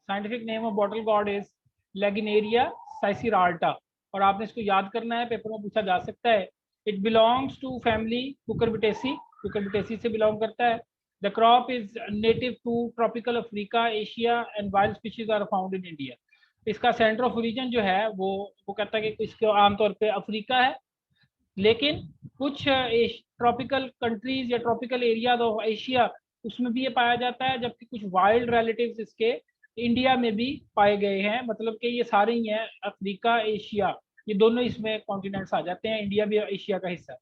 Scientific name of bottle gourd is Lagenaria siceraria, और आपने इसको याद करना है, पेपर में पूछा जा सकता है। It belongs to family Cucurbitaceae, Cucurbitaceae से बिलोंग करता है। The crop is native to tropical Africa, Asia and wild species are found in India. इसका सेंटर ऑफ ओरिजिन जो है वो कहता है कि इसको आमतौर पे अफ्रीका है, लेकिन कुछ ट्रॉपिकल कंट्रीज या ट्रॉपिकल एरियाज ऑफ एशिया उसमें भी ये पाया जाता है, जबकि कुछ वाइल्ड रिलेटिव्स इसके इंडिया में भी पाए गए हैं। मतलब कि ये सारे ही हैं, अफ्रीका एशिया, ये दोनों इसमें कॉन्टिनेंट्स आ जाते हैं, इंडिया भी एशिया का हिस्सा है।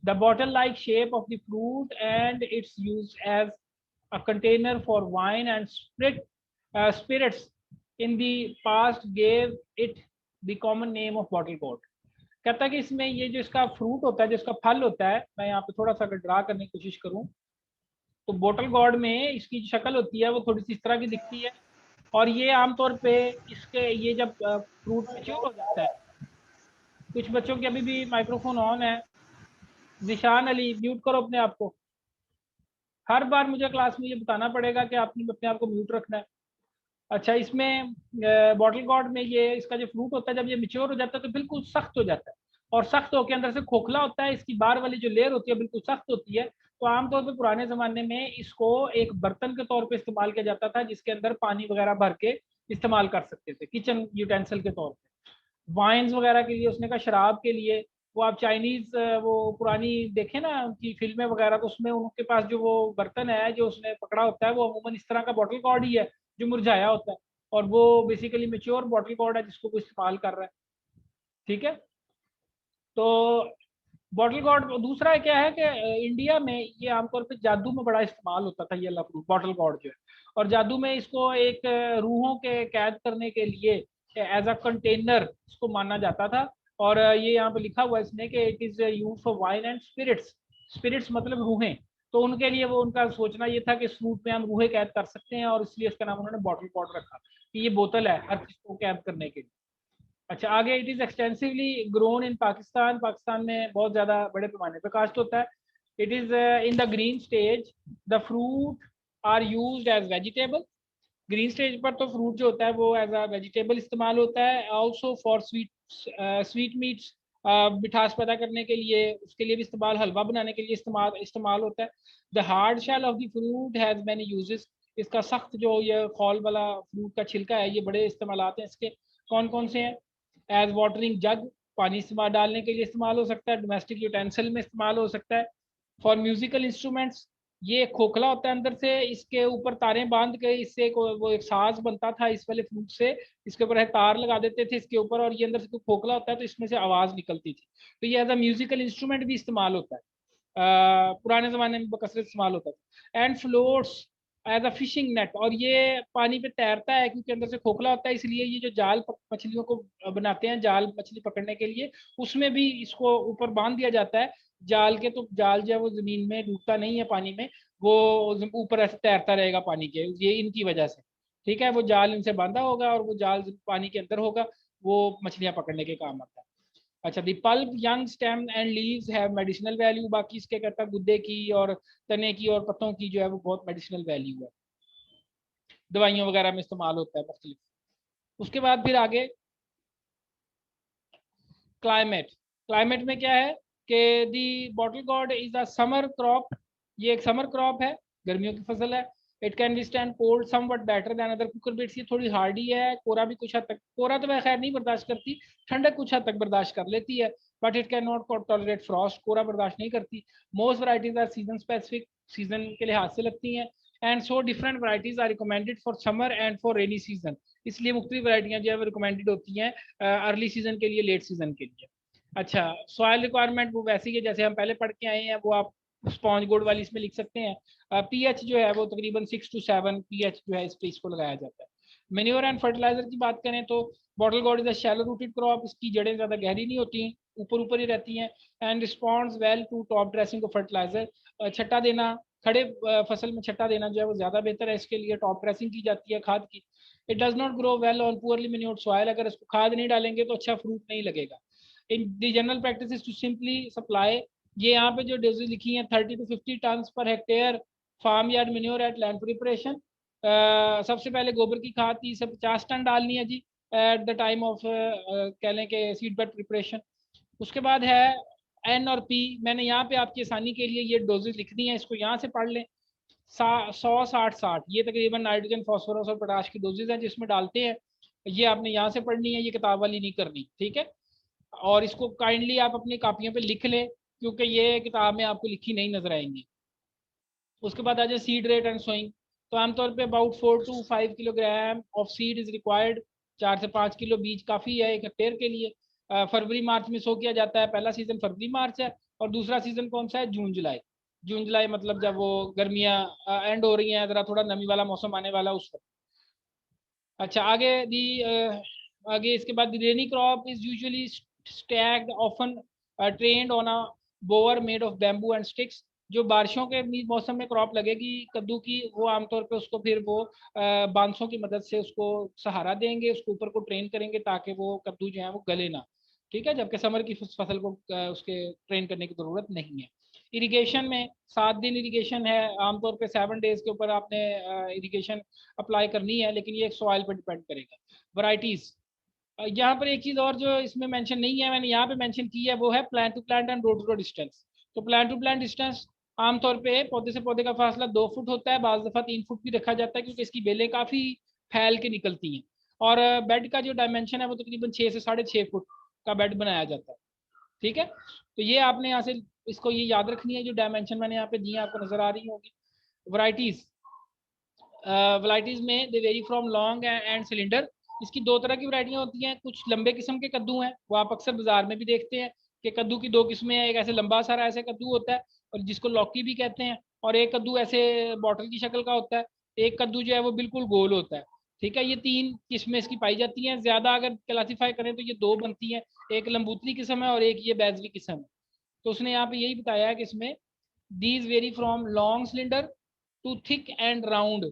The bottle like shape of the fruit and its use as a container for wine and spirits in the past gave it the common name of bottle gourd। कहता है कि इसमें ये जो इसका फ्रूट होता है, जो इसका फल होता है, मैं यहाँ पे थोड़ा सा अगर ड्रा करने की कोशिश करूँ तो बॉटल गॉर्ड में इसकी जो शक्ल होती है वो थोड़ी सी इस तरह की दिखती है। और ये आमतौर पे इसके ये जब फ्रूट मैच्योर हो जाता है, कुछ बच्चों के अभी भी माइक्रोफोन ऑन है, जिशान अली म्यूट करो अपने आप को। हर बार मुझे क्लास में ये बताना पड़ेगा कि आपने अपने आप को म्यूट रखना है। अच्छा, इसमें बॉटल गॉर्ड में ये इसका जो फ्रूट होता है जब ये मिच्योर हो जाता है तो बिल्कुल सख्त हो जाता है, और सख्त होकर अंदर से खोखला होता है, इसकी बाहर वाली जो लेयर होती है बिल्कुल सख्त होती है। तो आमतौर पर पुराने जमाने में इसको एक बर्तन के तौर पे इस्तेमाल किया जाता था, जिसके अंदर पानी वगैरह भर के इस्तेमाल कर सकते थे, किचन यूटेंसिल के तौर पे, वाइन्स वगैरह के लिए, उसने कहा शराब के लिए। वो आप चाइनीज वो पुरानी देखें ना उनकी फिल्में वगैरह, तो उसमें उनके पास जो वो बर्तन है जो उसने पकड़ा होता है वो अमूमन इस तरह का बॉटल गॉर्ड ही है जो मुरझाया होता है, और वो बेसिकली मेच्योर बॉटल गॉर्ड है जिसको वो इस्तेमाल कर रहा है। ठीक है, तो बॉटल गॉर्ड दूसरा क्या है कि इंडिया में ये आमतौर पे जादू में बड़ा इस्तेमाल होता था ये वाला फ्रूट बॉटल गॉर्ड जो है, और जादू में इसको एक रूहों के कैद करने के लिए एज अ कंटेनर इसको माना जाता था। और ये यहाँ पे लिखा हुआ है इसने कि it is use for wine and spirits, spirits मतलब रूहें। तो उनके लिए वो उनका सोचना ये था कि इस फ्रूट में हम रूहें कैद कर सकते हैं, और इसलिए उसका नाम उन्होंने बॉटल गॉर्ड रखा कि ये बोतल है हर चीज को कैद करने के लिए। अच्छा, आगे it is extensively grown in Pakistan, Pakistan में बहुत ज़्यादा बड़े पैमाने पर काश्त होता है। It is in the green stage, the fruit are used as vegetable. Green stage पर तो फ्रूट जो होता है वो एज अ वेजिटेबल इस्तेमाल होता है, ऑल्सो फॉर स्वीट मीट्स, मिठास पैदा करने के लिए, उसके लिए भी इस्तेमाल, हलवा बनाने के लिए इस्तेमाल इस्तेमाल होता है। The hard shell of the fruit has many uses. इसका सख्त जो ये खौल वाला फ्रूट का छिलका है, ये बड़े इस्तेमाल आते हैं इसके। कौन कौन से हैं? एज वाटरिंग जग, पानी इस्तेमाल डालने के लिए इस्तेमाल हो सकता है। डोमेस्टिक यूटेंसिल में इस्तेमाल हो सकता है। फॉर म्यूजिकल इंस्ट्रूमेंट्स, ये खोखला होता है अंदर से, इसके ऊपर तारें बांध के इससे वो एक साज बनता था इस वाले फ्रूट से, इसके ऊपर है तार लगा देते थे इसके ऊपर, और ये अंदर से खोखला होता है तो इसमें से आवाज निकलती थी। तो ये एज अ म्यूजिकल इंस्ट्रूमेंट भी इस्तेमाल होता है, पुराने जमाने में बकसरत इस्तेमाल होता था। And floats as a fishing net, और ये पानी पे तैरता है क्योंकि अंदर से खोखला होता है, इसलिए ये जो जाल मछलियों को बनाते हैं, जाल मछली पकड़ने के लिए, उसमें भी इसको ऊपर बांध दिया जाता है जाल के। तो जाल जो है वो जमीन में डूबता नहीं है पानी में, वो ऊपर ऐसे तैरता रहेगा पानी के, ये इनकी वजह से। ठीक है, वो जाल इनसे बांधा होगा और वो जाल पानी के अंदर होगा, वो मछलियां पकड़ने के काम आता है। अच्छा, the pulp young stem and leaves have medicinal value. बाकी इसके कहता गुद्दे की और तने की और पत्तों की जो है वो बहुत मेडिसिनल वैल्यू है, दवाइयों वगैरह में इस्तेमाल होता है मुख्तलिफ। उसके बाद फिर आगे क्लाइमेट, क्लाइमेट में क्या है कि the bottle gourd is a summer crop, ये एक समर क्रॉप है, गर्मियों की फसल है। It can withstand cold somewhat better than other cucurbits, ये थोड़ी हार्डी है, कोरा भी कुछ हद तक, कोरा तो वह खैर नहीं बर्दाश्त करती, ठंडक कुछ हद तक बर्दाश्त कर लेती है, but it can not tolerate frost, कोरा बर्दाश्त नहीं करती। Most varieties are season specific, season के लिहाज से लगती हैं। And so different varieties are recommended for summer and for rainy season, इसलिए मुख्तलिफ वराइटियाँ जो है वो रिकमेंडेड होती हैं अर्ली सीजन के लिए, लेट सीजन के लिए। अच्छा, सॉइल रिक्वायरमेंट वो वैसी है जैसे हम पहले पढ़ के आए हैं, वो आप स्पॉन्ज गोल्ड वाली इसमें लिख सकते हैं। पीएच जो है वो तकरीबन 6 to 7 पीएच जो है इस पे इसको लगाया जाता है। मेन्योर एंड फर्टिलाइजर की बात करें तो bottle gourd is a shallow rooted crop, इसकी जड़ें ज़्यादा गहरी नहीं होती, ऊपर ऊपर ही रहती हैं। And responds well to top dressing of fertilizer, छट्टा देना, खड़े फसल में छट्टा देना जो है वो ज़्यादा बेहतर है, इसके लिए टॉप ड्रेसिंग की जाती है खाद की। It does not grow well on poorly manured soil, अगर इसको खाद नहीं डालेंगे तो अच्छा फ्रूट नहीं लगेगा। In the general practice is to simply supply, ये यहाँ पे जो डोजेज लिखी हैं 30 to 50 टन पर hectare farm yard manure at land preparation, सबसे पहले गोबर की खाद 30 से 50 टन डालनी है जी एट द टाइम ऑफ कह लें कि सीड बेड प्रिपरेशन। उसके बाद है एन और पी। मैंने यहाँ पे आपकी आसानी के लिए ये डोजेज लिख दी हैं, इसको यहाँ से पढ़ लें। 100 60 60 ये तकरीबन नाइट्रोजन फास्फोरस और पोटाश की डोजेज हैं जिसमें डालते हैं। ये आपने यहाँ से पढ़नी है, ये किताब वाली नहीं करनी, ठीक है। और इसको काइंडली आप अपनी कापियों पे लिख लें क्योंकि ये किताब में आपको लिखी नहीं नजर आएंगी। उसके बाद आ जाए सीड रेट एंड सोइंग। तो आमतौर पे about 4 to 5 kilogram of seed is required. 4 से 5 किलो बीज काफ़ी है एक हेक्टेयर के लिए। फरवरी मार्च में सो किया जाता है। पहला सीजन फरवरी मार्च है और दूसरा सीजन कौन सा है? जून जुलाई। जून जुलाई मतलब जब वो गर्मियाँ एंड हो रही हैं, ज़रा थोड़ा नमी वाला मौसम आने वाला उस वक्त। अच्छा आगे दी आगे इसके बाद rainy crop is usually staked often trained on a bower made of bamboo and sticks. जो बारिशों के मौसम में क्रॉप लगेगी कद्दू की, वो आमतौर पे उसको फिर वो बांसों की मदद से उसको सहारा देंगे, उसके ऊपर को ट्रेन करेंगे ताकि वो कद्दू जो है वो गले ना, ठीक है। जबकि समर की फसल को उसके ट्रेन करने की ज़रूरत नहीं है। इरिगेशन में 7 दिन इरिगेशन है, आमतौर पे 7 डेज के ऊपर आपने इरिगेशन अप्लाई करनी है, लेकिन ये एक सॉइल पर डिपेंड करेगा। वैरायटीज, यहाँ पर एक चीज़ और जो इसमें मेंशन नहीं है, मैंने यहाँ पे मेंशन की है, वो है plant to plant and row to row distance. तो प्लांट टू प्लांट डिस्टेंस आमतौर पे पौधे से पौधे का फासला 2 फुट होता है, बाज़ दफ़ा 3 फुट भी रखा जाता है क्योंकि इसकी बेलें काफ़ी फैल के निकलती हैं। और बेड का जो डायमेंशन है वो तकरीबन 6 से 6.5 फुट का बेड बनाया जाता है, ठीक है। तो ये आपने यहाँ से इसको ये याद रखनी है, जो डायमेंशन मैंने यहाँ पे दी है आपको नजर आ रही होगी। वैरायटीज, वैरायटीज में they vary from long and cylinder. इसकी 2 तरह की वैरायटियाँ होती हैं। कुछ लंबे किस्म के कद्दू हैं, वो आप अक्सर बाजार में भी देखते हैं कि कद्दू की 2 किस्में हैं। एक ऐसे लंबा सारा ऐसे कद्दू होता है और जिसको लौकी भी कहते हैं, और एक कद्दू ऐसे बॉटल की शक्ल का होता है। एक कद्दू जो है वो बिल्कुल गोल होता है, ठीक है। ये 3 किस्में इसकी पाई जाती हैं। ज्यादा अगर क्लासीफाई करें तो ये 2 बनती हैं, एक लंबूतरी किस्म है और एक ये बैजवी किस्म है। तो उसने यहाँ पे यही बताया है कि इसमें these vary from long cylinder to thick and round.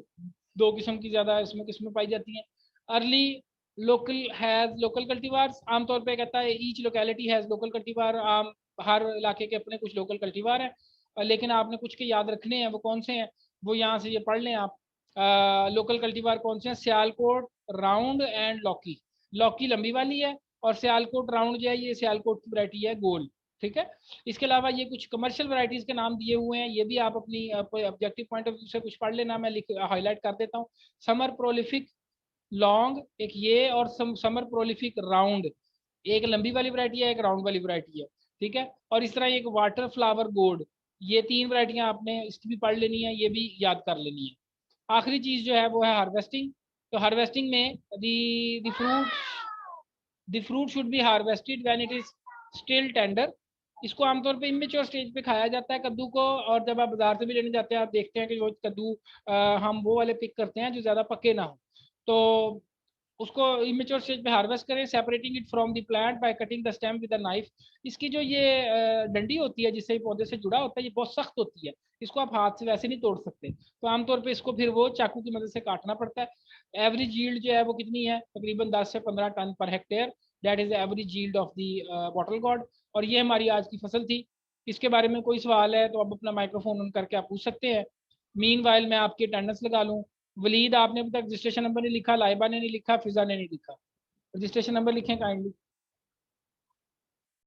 2 किस्म की ज्यादा इसमें किस्में पाई जाती हैं। Early local has local cultivars, आमतौर पे कहता है each locality has local cultivar. आम हर इलाके के अपने कुछ लोकल कल्टीवार हैं, लेकिन आपने कुछ के याद रखने हैं। वो कौन से हैं? वो यहाँ से ये पढ़ लें आप। लोकल कल्टीवार कौन से हैं? सियालकोट, राउंड एंड लौकी। लौकी लंबी वाली है और सियालकोट राउंड जो है ये सियालकोट की वैरायटी है, गोल, ठीक है। इसके अलावा ये कुछ कमर्शियल वैरायटीज के नाम दिए हुए हैं, ये भी आप अपनी ऑब्जेक्टिव पॉइंट ऑफ व्यू से कुछ पढ़ लेना। मैं लिख हाईलाइट कर देता हूँ। समर प्रोलिफिक लॉन्ग एक ये, और समर प्रोलिफिक राउंड, एक लंबी वाली वैरायटी है, एक राउंड वाली वैरायटी है, ठीक है। और इस तरह एक वाटर फ्लावर गोल्ड, ये 3 वैरायटियां आपने इसकी भी पढ़ लेनी है, ये भी याद कर लेनी है। आखिरी चीज जो है वो है हार्वेस्टिंग। तो हार्वेस्टिंग में the fruit should be harvested when it is still tender. इसको आमतौर पे इमेच्योर स्टेज पे खाया जाता है कद्दू को, और जब आप बाजार से भी लेने जाते हैं आप देखते हैं कि वो कद्दू हम वो वाले पिक करते हैं जो ज़्यादा पके ना हो। तो उसको इमेच्योर स्टेज पे हार्वेस्ट करें, separating it from the plant by cutting the stem with a knife. इसकी जो ये डंडी होती है जिससे पौधे से जुड़ा होता है, ये बहुत सख्त होती है, इसको आप हाथ से वैसे नहीं तोड़ सकते। तो आमतौर पे इसको फिर वो चाकू की मदद से काटना पड़ता है। एवरेज यील्ड जो है वो कितनी है? तकरीबन 10 से 15 टन पर hectare. That is average yield of the bottle gourd. और ये हमारी आज की फसल थी। इसके बारे में कोई सवाल है तो आप अपना माइक्रोफोन ऑन करके आप पूछ सकते हैं। मीन वाइल मैं आपकी अटेंडेंस लगा लूँ। वलीद आपने अभी तक रजिस्ट्रेशन नंबर नहीं लिखा, लाइबा ने नहीं लिखा, फिजा ने नहीं लिखा। रजिस्ट्रेशन नंबर लिखें काइंडली।